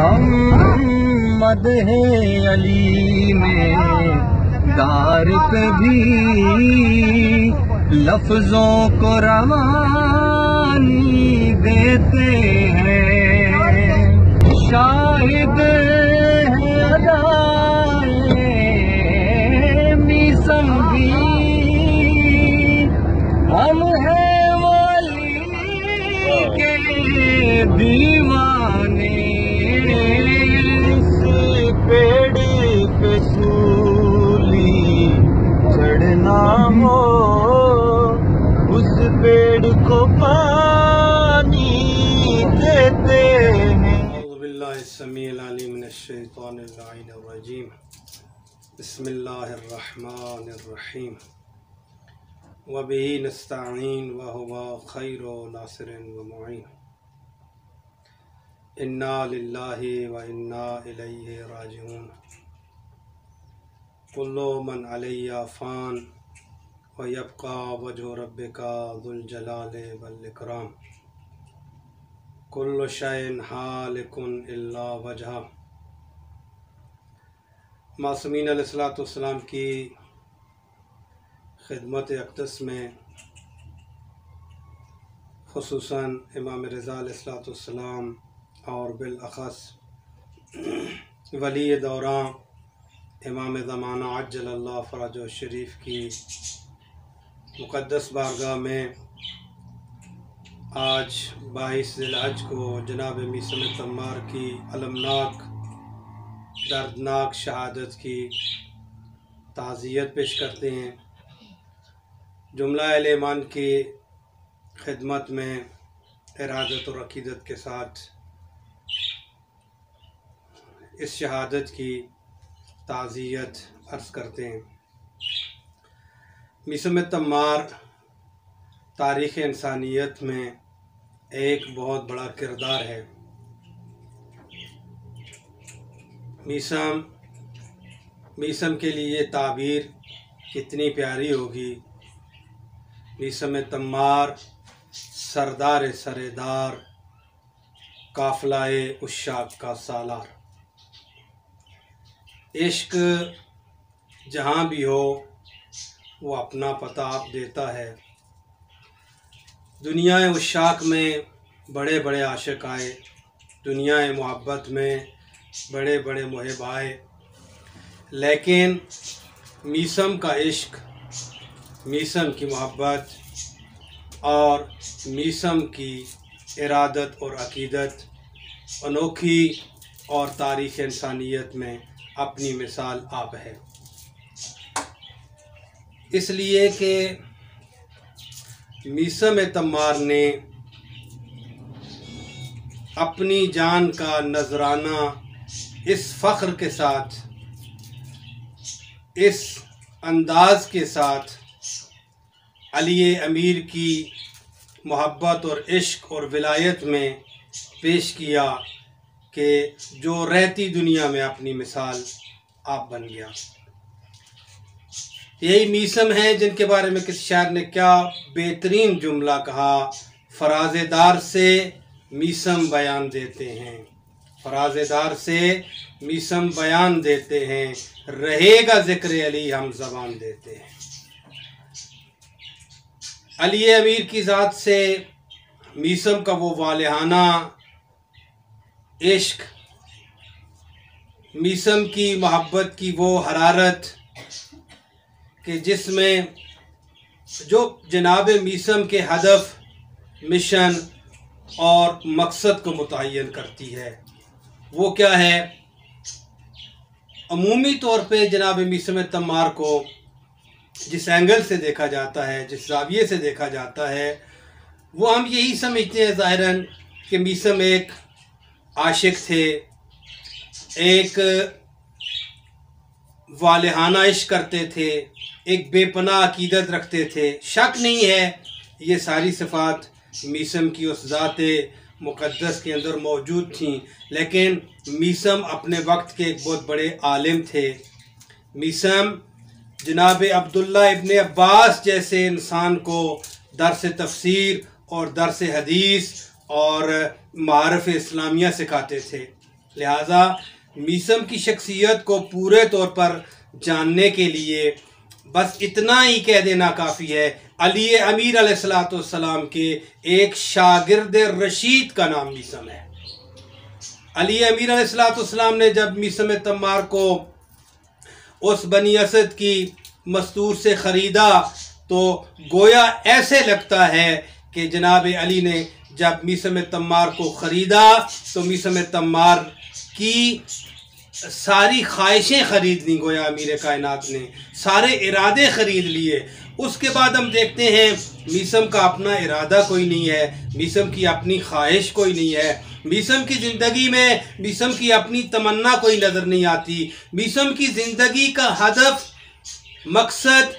हम मदहे अली में दार पे भी लफ्जों को रवानी देते हैं। शाहिद है अदाए मीसम भी, हम हैं वली के दीवाने। पेड़ पे सूली चढ़ना हो, उस पेड़ को पानी देते हैं। बिस्मिल्लाहिस्समीउल अलीम मिनश्शैतानिर रजीम। बिस्मिल्लाहिर्रहमानिर्रहीम। व बिही नस्तईन व हुवा खैरु नासिरिन व मुईन। इन्ना लिल्लाहि व इन्ना इलैहि राजिऊन। कुल्लु मन अलैहा फ़ान व यब्का वजहु रब्बिका ज़ुल जलाली वल इकराम। कुल्लु शैइन हालिकुन इल्ला वजहा। मासूमीन अलैहिस्सलाम की खिदमत अक़दस में ख़ुसूसन इमाम रज़ा अलैहिस्सलाम और बिलअख़स वली दौरां इमाम ज़माना अज्जलल्लाहु फ़रजहु शरीफ की मुक़द्दस बारगाह में आज 22 ज़िलहज को जनाब मीसम तम्मार की अलमनाक दर्दनाक शहादत की ताज़ियत पेश करते हैं। जुमला अहले ईमान की खिदमत में इरादत और अक़ीदत के साथ इस शहादत की ताज़ियत अर्ज़ करते हैं। मीसम तम्मार तारीख़ इंसानियत में एक बहुत बड़ा किरदार है। मीसम के लिए ताबीर कितनी प्यारी होगी। मीसम तम्मार सरदार सरेदार, काफ़िलाए उश्शाक का सालार। इश्क जहाँ भी हो वो अपना पता आप देता है। दुनियाए उश्शाक में बड़े बड़े आशिक आए, दुनियाए मोहब्बत में बड़े बड़े मुहिब आए, लेकिन मीसम का इश्क, मीसम की मोहब्बत और मीसम की इरादत और अक़ीदत अनोखी और तारीख़ इंसानियत में अपनी मिसाल आप है। इसलिए कि मीसम तम्मार ने अपनी जान का नजराना इस फ़ख्र के साथ, इस अंदाज़ के साथ अली अमीर की मोहब्बत और इश्क और विलायत में पेश किया कि जो रहती दुनिया में अपनी मिसाल आप बन गया। यही मीसम हैं जिनके बारे में किसी शायर ने क्या बेहतरीन जुमला कहा, फराज़ेदार से मीसम बयान देते हैं, फराज़ेदार से मीसम बयान देते हैं, रहेगा ज़िक्र अली हम ज़बान देते हैं। अली अमीर की ज़ात से मीसम का वो वालिहाना इश्क, मीसम की मोहब्बत की वो हरारत कि जिसमें जो जनाब मीसम के हदफ, मिशन और मकसद को मुतय्यन करती है, वो क्या है। अमूमी तौर पे जनाब मीसम तम्मार को जिस एंगल से देखा जाता है, जिस ज़ाविये से देखा जाता है, वो हम यही समझते हैं ज़ाहिरन कि मीसम एक आशिक थे, एक वालिहाना इश्क करते थे, एक बेपनाह अकीदत रखते थे। शक नहीं है ये सारी सिफ़ात मीसम की उस ज़ाते मुक़द्दस के अंदर मौजूद थीं, लेकिन मीसम अपने वक्त के एक बहुत बड़े आलिम थे। मीसम जनाब अब्दुल्ला इब्ने अब्बास जैसे इंसान को दर्स तफसीर और दर्स हदीस और मारफ़ इस्लामिया सिखाते थे। लिहाजा मीसम की शख्सियत को पूरे तौर पर जानने के लिए बस इतना ही कह देना काफ़ी है, अली अमीर अलैहिस्सलाम के एक शागिर्द रशीद का नाम मीसम है। अली अमीर अलैहिस्सलाम ने जब मीसम तम्मार को उस बनी असद की मस्तूर से ख़रीदा तो गोया ऐसे लगता है कि जनाब अली ने जब मीसम तम्मार को ख़रीदा तो मीसम तम्मार की सारी ख्वाहिशें ख़रीद ली, गोया अमीर कायनात ने सारे इरादे ख़रीद लिए। उसके बाद हम देखते हैं मीसम का अपना इरादा कोई नहीं है, मीसम की अपनी ख्वाहिश कोई नहीं है, मीसम की ज़िंदगी में मीसम की अपनी तमन्ना कोई नज़र नहीं आती। मीसम की ज़िंदगी का हदफ, मकसद,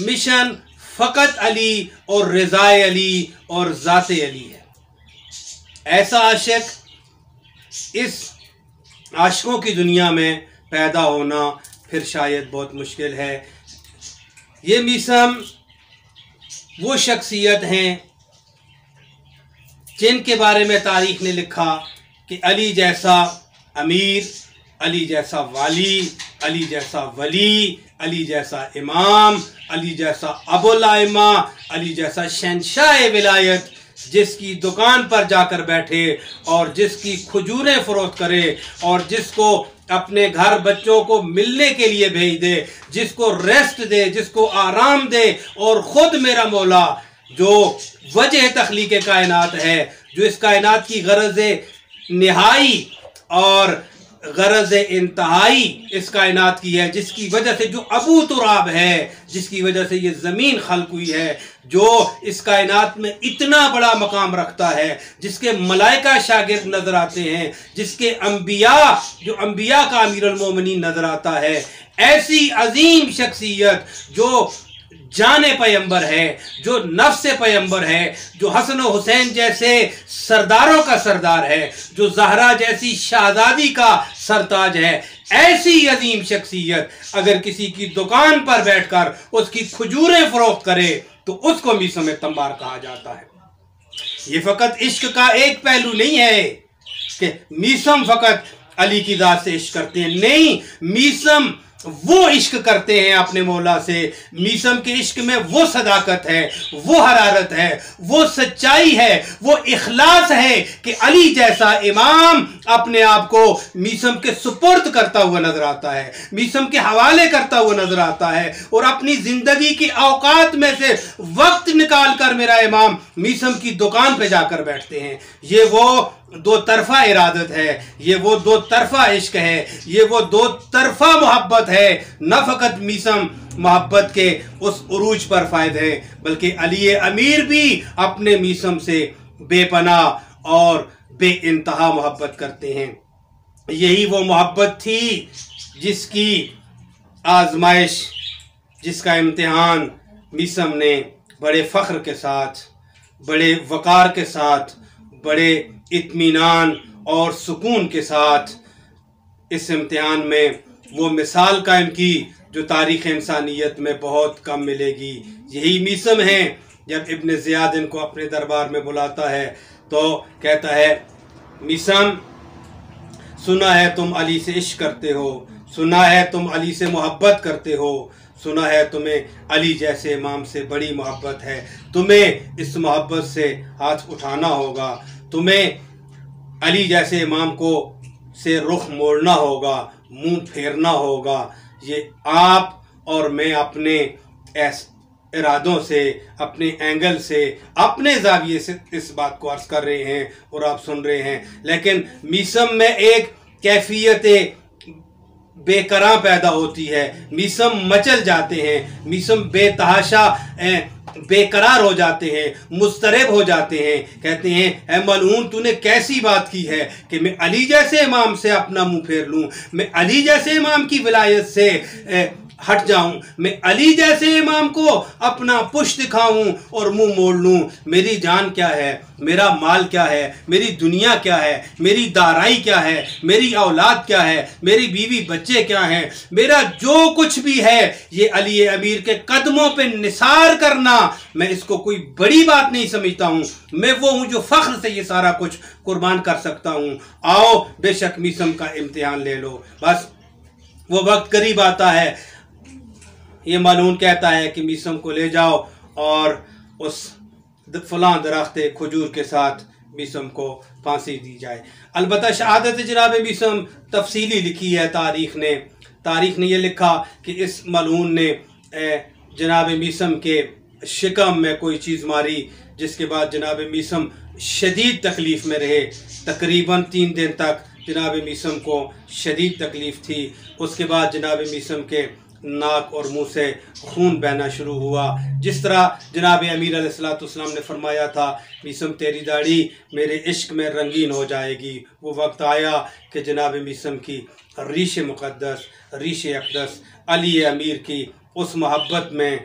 मिशन फ़कत अली और रज़ाए अली और ज़ाते अली है। ऐसा आशिक इस आशिकों की दुनिया में पैदा होना फिर शायद बहुत मुश्किल है। ये मीसम वो शख्सियत हैं जिनके बारे में तारीख़ ने लिखा कि अली जैसा अमीर, अली जैसा वाली, अली जैसा वली, अली जैसा इमाम, अली जैसा अबुल आइमा, अली जैसा शहंशाह विलायत, जिसकी दुकान पर जाकर बैठे और जिसकी खजूरें फरोख्त करे और जिसको अपने घर बच्चों को मिलने के लिए भेज दे, जिसको रेस्ट दे, जिसको आराम दे, और ख़ुद मेरा मौला जो वजह तख्लीक कायनात है, जो इस कायनात की गरज निहाई और गरज इंतहाई इस कायनात की है, जिसकी वजह से जो अबू तुराब है, जिसकी वजह से ये ज़मीन खल्क हुई है, जो इस कायनात में इतना बड़ा मकाम रखता है, जिसके मलाइका शागिर्द नज़र आते हैं, जिसके अम्बिया, जो अम्बिया का अमीरुल मोमिनीन नज़र आता है, ऐसी अजीम शख्सियत जो जाने पैगंबर है, जो नफ्स पैगंबर है, जो हसन और हुसैन जैसे सरदारों का सरदार है, जो ज़हरा जैसी शहजादी का सरताज है, ऐसी अजीम शख्सियत अगर किसी की दुकान पर बैठकर उसकी खजूरें फरोख्त करे तो उसको मीसम तम्मार कहा जाता है। ये फ़कत इश्क का एक पहलू नहीं है कि मीसम फ़कत अली की ज़ात से इश्क करते हैं, नहीं, मीसम वो इश्क करते हैं अपने मौला से। मीसम के इश्क में वो सदाकत है, वो हरारत है, वो सच्चाई है, वो इखलास है कि अली जैसा इमाम अपने आप को मीसम के सुपुर्द करता हुआ नजर आता है, मीसम के हवाले करता हुआ नजर आता है, और अपनी जिंदगी की औकात में से वक्त निकाल कर मेरा इमाम मीसम की दुकान पे जाकर बैठते हैं। ये वो दो तरफा इरादत है, ये वो दो तरफा इश्क है, ये वो दो तरफा मोहब्बत है। न फ़कत मीसम मोहब्बत के उस उरूज पर फायद है, बल्कि अली अमीर भी अपने मीसम से बेपनाह और बेइंतहा मोहब्बत करते हैं। यही वो मोहब्बत थी जिसकी आजमाइश, जिसका इम्तिहान मीसम ने बड़े फ़ख्र के साथ, बड़े वक़ार के साथ, बड़े इत्मीनान और सुकून के साथ इस इम्तिहान में वो मिसाल कायम की जो तारीख़ इंसानियत में बहुत कम मिलेगी। यही मीसम है। जब इब्न ज़ियाद इनको अपने दरबार में बुलाता है तो कहता है, मीसम, सुना है तुम अली से इश्क करते हो, सुना है तुम अली से मोहब्बत करते हो, सुना है तुम्हें अली जैसे इमाम से बड़ी मोहब्बत है, तुम्हें इस मोहब्बत से हाथ उठाना होगा, तुम्हें अली जैसे इमाम को से रुख मोड़ना होगा, मुंह फेरना होगा। ये आप और मैं अपने इरादों से, अपने एंगल से, अपने जाविये से इस बात को अर्ज कर रहे हैं और आप सुन रहे हैं। लेकिन मीसम में एक कैफियत बेकरार पैदा होती है, मीसम मचल जाते हैं, मीसम बेतहाशा बेकरार हो जाते हैं, मुस्तरब हो जाते हैं। कहते हैं, ऐ मलऊन, तूने कैसी बात की है कि मैं अली जैसे इमाम से अपना मुंह फेर लूं, मैं अली जैसे इमाम की विलायत से हट जाऊं, मैं अली जैसे इमाम को अपना पुश दिखाऊं और मुंह मोड़ लूं। मेरी जान क्या है, मेरा माल क्या है, मेरी दुनिया क्या है, मेरी दाराई क्या है, मेरी औलाद क्या है, मेरी बीवी बच्चे क्या हैं, मेरा जो कुछ भी है ये अली अमीर के कदमों पे निसार करना, मैं इसको कोई बड़ी बात नहीं समझता हूं। मैं वो हूं जो फख्र से ये सारा कुछ कुर्बान कर सकता हूं। आओ बेशक मीसम का इम्तिहान ले लो। बस वो वक्त करीब आता है, ये मालून कहता है कि मीसम को ले जाओ और उस फलां दरख्त खजूर के साथ मीसम को फांसी दी जाए। अलबत्ता शहादत जनाब मीसम तफसीली लिखी है तारीख ने ये लिखा कि इस मालून ने जनाब मीसम के शिकम में कोई चीज़ मारी, जिसके बाद जनाब मीसम शदीद तकलीफ़ में रहे। तकरीबन 3 दिन तक जनाब मीसम को शदीद तकलीफ़ थी। उसके बाद जनाब मीसम के नाक और मुंह से खून बहना शुरू हुआ। जिस तरह जनाब अमीर अलैहिस्सलाम ने फरमाया था, मीसम तेरी दाढ़ी मेरे इश्क में रंगीन हो जाएगी। वो वक्त आया कि जनाब मीसम की रीश मुक़द्दस, रीश अक़दस अली अमीर की उस मोहब्बत में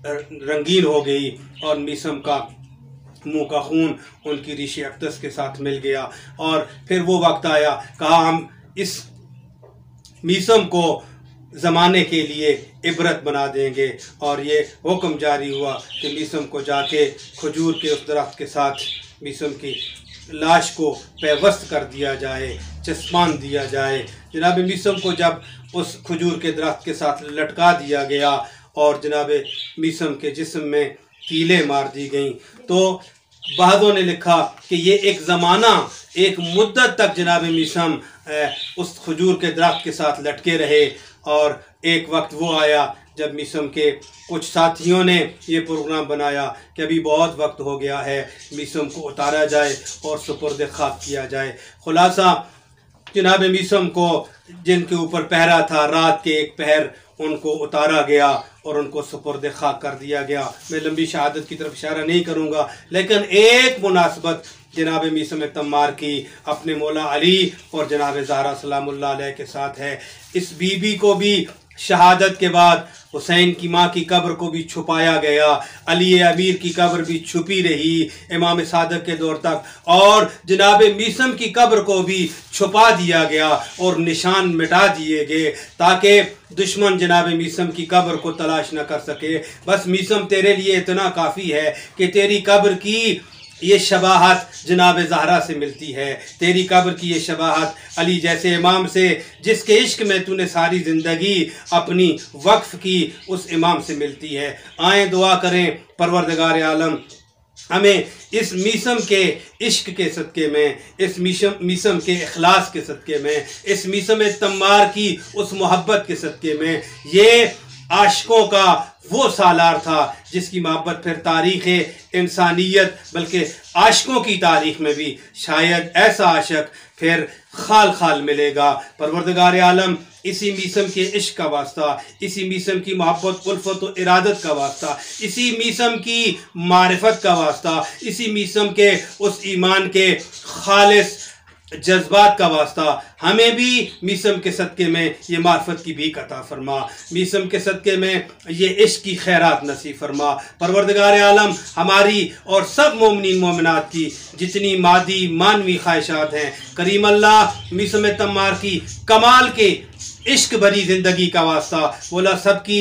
रंगीन हो गई और मीसम का मुंह का खून उनकी रीश अक़दस के साथ मिल गया। और फिर वो वक्त आया, कहा हम इस मीसम को ज़माने के लिए इबरत बना देंगे। और ये हुक्म जारी हुआ कि मीसम को जाके खजूर के उस दरख्त के साथ मीसम की लाश को पैवस्त कर दिया जाए, चस्पान दिया जाए। जनाब मीसम को जब उस खजूर के दरख्त के साथ लटका दिया गया और जनाब मीसम के जिस्म में कीलें मार दी गईं, तो बहादों ने लिखा कि ये एक ज़माना, एक मुद्दत तक जनाब मीसम उस खजूर के दरख्त के साथ लटके रहे। और एक वक्त वो आया जब मीसम के कुछ साथियों ने ये प्रोग्राम बनाया कि अभी बहुत वक्त हो गया है, मीसम को उतारा जाए और सुपुर्द खाक किया जाए। खुलासा जनाब मीसम को जिनके ऊपर पहरा था, रात के एक पहर उनको उतारा गया और उनको सुपुर्द खाक कर दिया गया। मैं लंबी शहादत की तरफ इशारा नहीं करूँगा, लेकिन एक मुनासबत जनाब मीसम तम्मार की अपने मौला अली और जनाब ज़हरा सलामुल्लाह अलैह के साथ है। इस बीबी को भी शहादत के बाद हुसैन की माँ की कब्र को भी छुपाया गया, अली अमीर की कब्र भी छुपी रही इमाम सादक के दौर तक, और जनाब मीसम की कब्र को भी छुपा दिया गया और निशान मिटा दिए गए ताकि दुश्मन जनाब मीसम की कब्र को तलाश न कर सके। बस मीसम तेरे लिए इतना काफ़ी है कि तेरी कब्र की ये शबाहत जनाब ज़हरा से मिलती है, तेरी कब्र की ये शबाहत अली जैसे इमाम से जिसके इश्क में तूने सारी ज़िंदगी अपनी वक्फ की उस इमाम से मिलती है। आए दुआ करें परवरदिगार आलम हमें इस मीसम के इश्क के सदक़े में, इस मीसम के इखलास के सदक़े में, इस मीसम तम्मार की उस मोहब्बत के सदक़े में, ये आशिकों का वो सालार था जिसकी मोहब्बत फिर तारीख़ इंसानियत बल्कि आशिकों की तारीख़ में भी शायद ऐसा आशिक फिर खाल खाल मिलेगा। परवरदिगार आलम इसी मीसम के इश्क का वास्ता, इसी मीसम की मोहब्बत उल्फत व इरादत का वास्ता, इसी मीसम की मारिफत का वास्ता, इसी मीसम के उस ईमान के खालिस जज्बात का वास्ता हमें भी मीसम के सदक़े में ये मार्फत की भीख अता फरमा, मीसम के सदक़े में ये इश्क की खैरात नसीब फरमा। परवरदिगार आलम हमारी और सब मोमिनीन मोमिनात की जितनी मादी मानवी ख्वाहिशात हैं, करीम अल्लाह मीसम तम्मार की कमाल के इश्क भरी ज़िंदगी का वास्ता बोला सबकी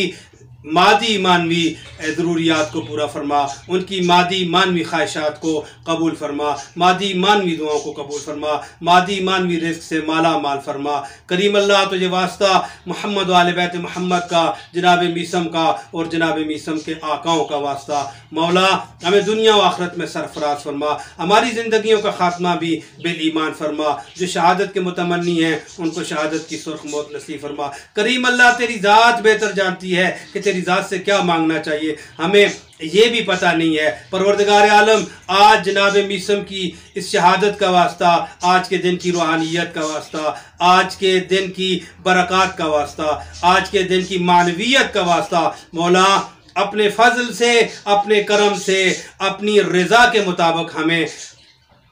मादी मानवी ज़रूरियात को पूरा फरमा, उनकी मादी मानवी ख्वाहिशात को कबूल फरमा, मादी मानवी दुआओं को कबूल फरमा, मादी मानवी रिज़्क़ से माला माल फरमा। करीम अल्लाह तुझे वास्ता मोहम्मद वाले बैत मोहम्मद का, जनाब मीसम का और जनाब मीसम के आकाओं का वास्ता। मौला हमें दुनिया व आखिरत में सरफराज फरमा, हमारी ज़िंदगियों का ख़ात्मा भी बिल ईमान फरमा। जो शहादत के मुतमन्नी हैं उनको शहादत की सुर्ख मौत नसीब फरमा। करीम अल्लाह तेरी ज़ात बेहतर जानती है कि तेरी ज़ात से क्या मांगना चाहिए, हमें ये भी पता नहीं है। परवरदिगार आलम आज जनाब मीसम की इस शहादत का वास्ता, आज के दिन की रूहानियत का वास्ता, आज के दिन की बरक़ात का वास्ता, आज के दिन की मानवियत का वास्ता मौला अपने फजल से, अपने करम से, अपनी रज़ा के मुताबिक हमें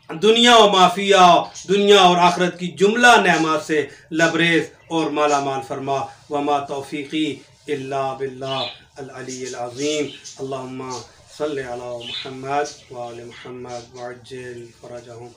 दुनिया और माफिया, दुनिया और आखिरत की जुमला नेमात से लबरेज और माला माल फरमा। वमा तौफीकी इल्ला बिल्लाह अल अलील अज़ीम। अल्लाहुम्मा सल्लि अला मुहम्मद व आले मुहम्मद वअज्जिल फरजहुम।